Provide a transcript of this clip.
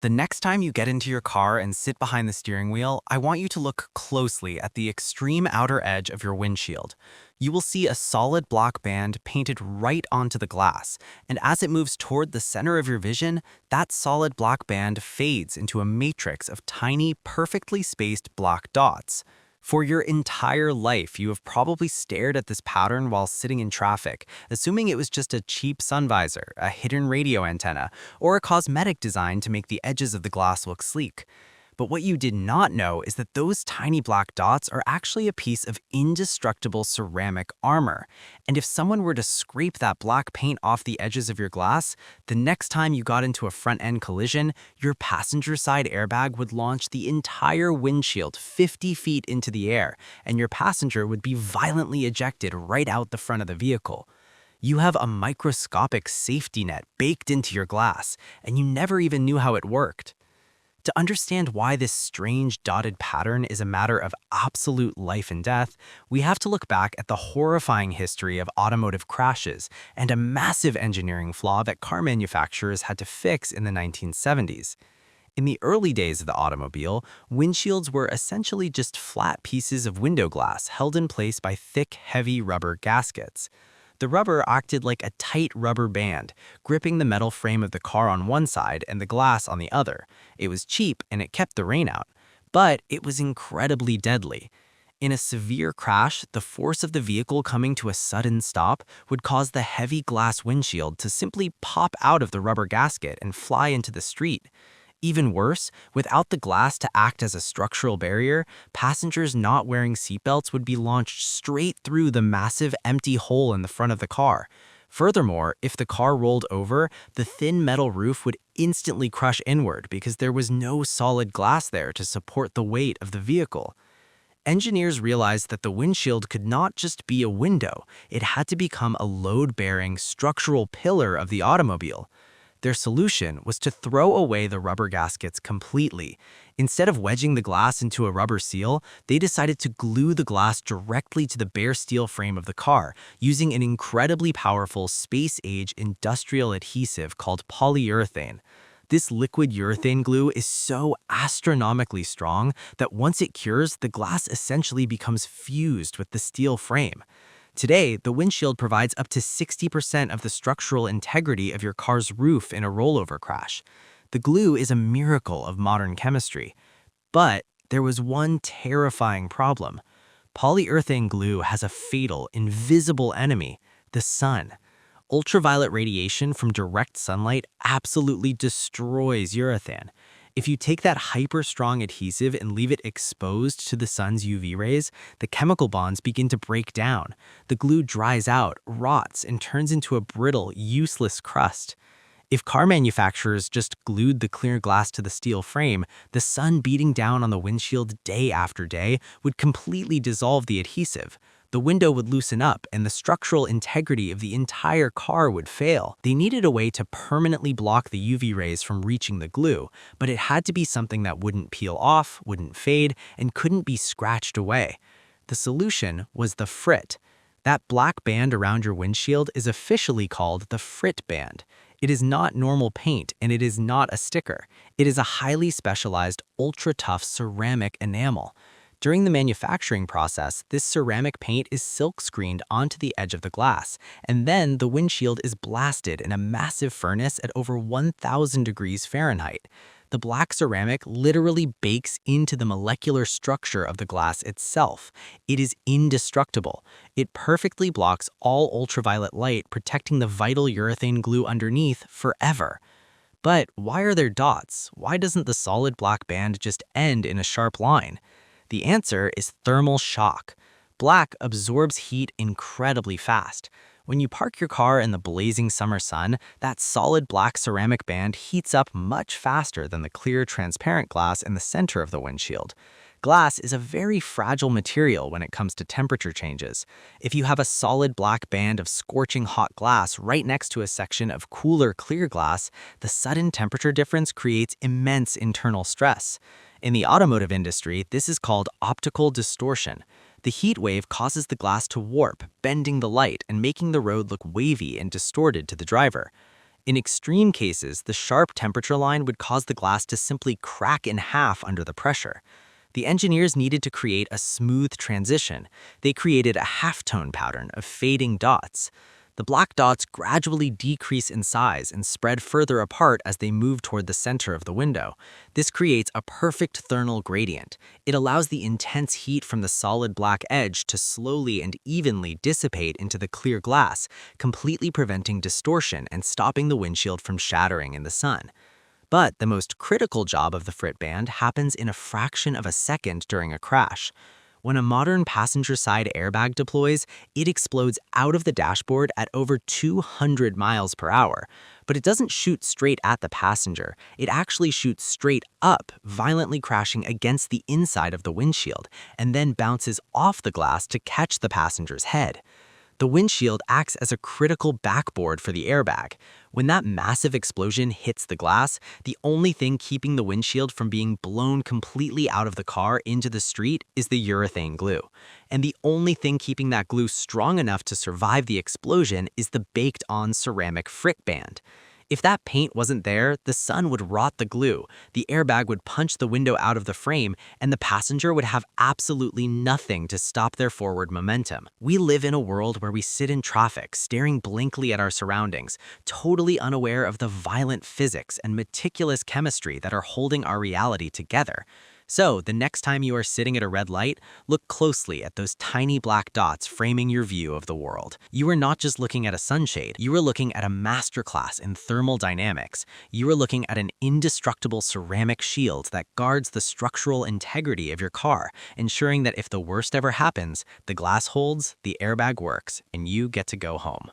The next time you get into your car and sit behind the steering wheel, I want you to look closely at the extreme outer edge of your windshield. You will see a solid block band painted right onto the glass, and as it moves toward the center of your vision, that solid block band fades into a matrix of tiny, perfectly spaced black dots. For your entire life, you have probably stared at this pattern while sitting in traffic, assuming it was just a cheap sun visor, a hidden radio antenna, or a cosmetic design to make the edges of the glass look sleek. But what you did not know is that those tiny black dots are actually a piece of indestructible ceramic armor. And if someone were to scrape that black paint off the edges of your glass, the next time you got into a front-end collision, your passenger side airbag would launch the entire windshield 50 feet into the air, and your passenger would be violently ejected right out the front of the vehicle. You have a microscopic safety net baked into your glass, and you never even knew how it worked. To understand why this strange dotted pattern is a matter of absolute life and death, we have to look back at the horrifying history of automotive crashes and a massive engineering flaw that car manufacturers had to fix in the 1970s. In the early days of the automobile, windshields were essentially just flat pieces of window glass held in place by thick, heavy rubber gaskets. The rubber acted like a tight rubber band, gripping the metal frame of the car on one side and the glass on the other. It was cheap and it kept the rain out, but it was incredibly deadly. In a severe crash, the force of the vehicle coming to a sudden stop would cause the heavy glass windshield to simply pop out of the rubber gasket and fly into the street. Even worse, without the glass to act as a structural barrier, passengers not wearing seatbelts would be launched straight through the massive empty hole in the front of the car. Furthermore, if the car rolled over, the thin metal roof would instantly crush inward because there was no solid glass there to support the weight of the vehicle. Engineers realized that the windshield could not just be a window, it had to become a load-bearing structural pillar of the automobile. Their solution was to throw away the rubber gaskets completely. Instead of wedging the glass into a rubber seal, they decided to glue the glass directly to the bare steel frame of the car, using an incredibly powerful space-age industrial adhesive called polyurethane. This liquid urethane glue is so astronomically strong that once it cures, the glass essentially becomes fused with the steel frame. Today, the windshield provides up to 60% of the structural integrity of your car's roof in a rollover crash. The glue is a miracle of modern chemistry. But there was one terrifying problem. Polyurethane glue has a fatal, invisible enemy, the sun. Ultraviolet radiation from direct sunlight absolutely destroys urethane. If you take that hyper-strong adhesive and leave it exposed to the sun's UV rays, the chemical bonds begin to break down. The glue dries out, rots, and turns into a brittle, useless crust. If car manufacturers just glued the clear glass to the steel frame, the sun beating down on the windshield day after day would completely dissolve the adhesive. The window would loosen up and the structural integrity of the entire car would fail. They needed a way to permanently block the UV rays from reaching the glue, but it had to be something that wouldn't peel off, wouldn't fade, and couldn't be scratched away. The solution was the Frit. That black band around your windshield is officially called the Frit band. It is not normal paint and it is not a sticker. It is a highly specialized, ultra-tough ceramic enamel. During the manufacturing process, this ceramic paint is silk-screened onto the edge of the glass, and then the windshield is blasted in a massive furnace at over 1,000 degrees Fahrenheit. The black ceramic literally bakes into the molecular structure of the glass itself. It is indestructible. It perfectly blocks all ultraviolet light, protecting the vital urethane glue underneath forever. But why are there dots? Why doesn't the solid black band just end in a sharp line? The answer is thermal shock. Black absorbs heat incredibly fast. When you park your car in the blazing summer sun, that solid black ceramic band heats up much faster than the clear, transparent glass in the center of the windshield. Glass is a very fragile material when it comes to temperature changes. If you have a solid black band of scorching hot glass right next to a section of cooler, clear glass, the sudden temperature difference creates immense internal stress. In the automotive industry, this is called optical distortion. The heat wave causes the glass to warp, bending the light and making the road look wavy and distorted to the driver. In extreme cases, the sharp temperature line would cause the glass to simply crack in half under the pressure. The engineers needed to create a smooth transition. They created a halftone pattern of fading dots. The black dots gradually decrease in size and spread further apart as they move toward the center of the window. This creates a perfect thermal gradient. It allows the intense heat from the solid black edge to slowly and evenly dissipate into the clear glass, completely preventing distortion and stopping the windshield from shattering in the sun. But the most critical job of the Frit band happens in a fraction of a second during a crash. When a modern passenger side airbag deploys, it explodes out of the dashboard at over 200 miles per hour. But it doesn't shoot straight at the passenger. It actually shoots straight up, violently crashing against the inside of the windshield, and then bounces off the glass to catch the passenger's head. The windshield acts as a critical backboard for the airbag. When that massive explosion hits the glass, the only thing keeping the windshield from being blown completely out of the car into the street is the urethane glue. And the only thing keeping that glue strong enough to survive the explosion is the baked-on ceramic Frit band. If that paint wasn't there, the sun would rot the glue, the airbag would punch the window out of the frame, and the passenger would have absolutely nothing to stop their forward momentum. We live in a world where we sit in traffic, staring blankly at our surroundings, totally unaware of the violent physics and meticulous chemistry that are holding our reality together. So, the next time you are sitting at a red light, look closely at those tiny black dots framing your view of the world. You are not just looking at a sunshade, you are looking at a masterclass in thermal dynamics. You are looking at an indestructible ceramic shield that guards the structural integrity of your car, ensuring that if the worst ever happens, the glass holds, the airbag works, and you get to go home.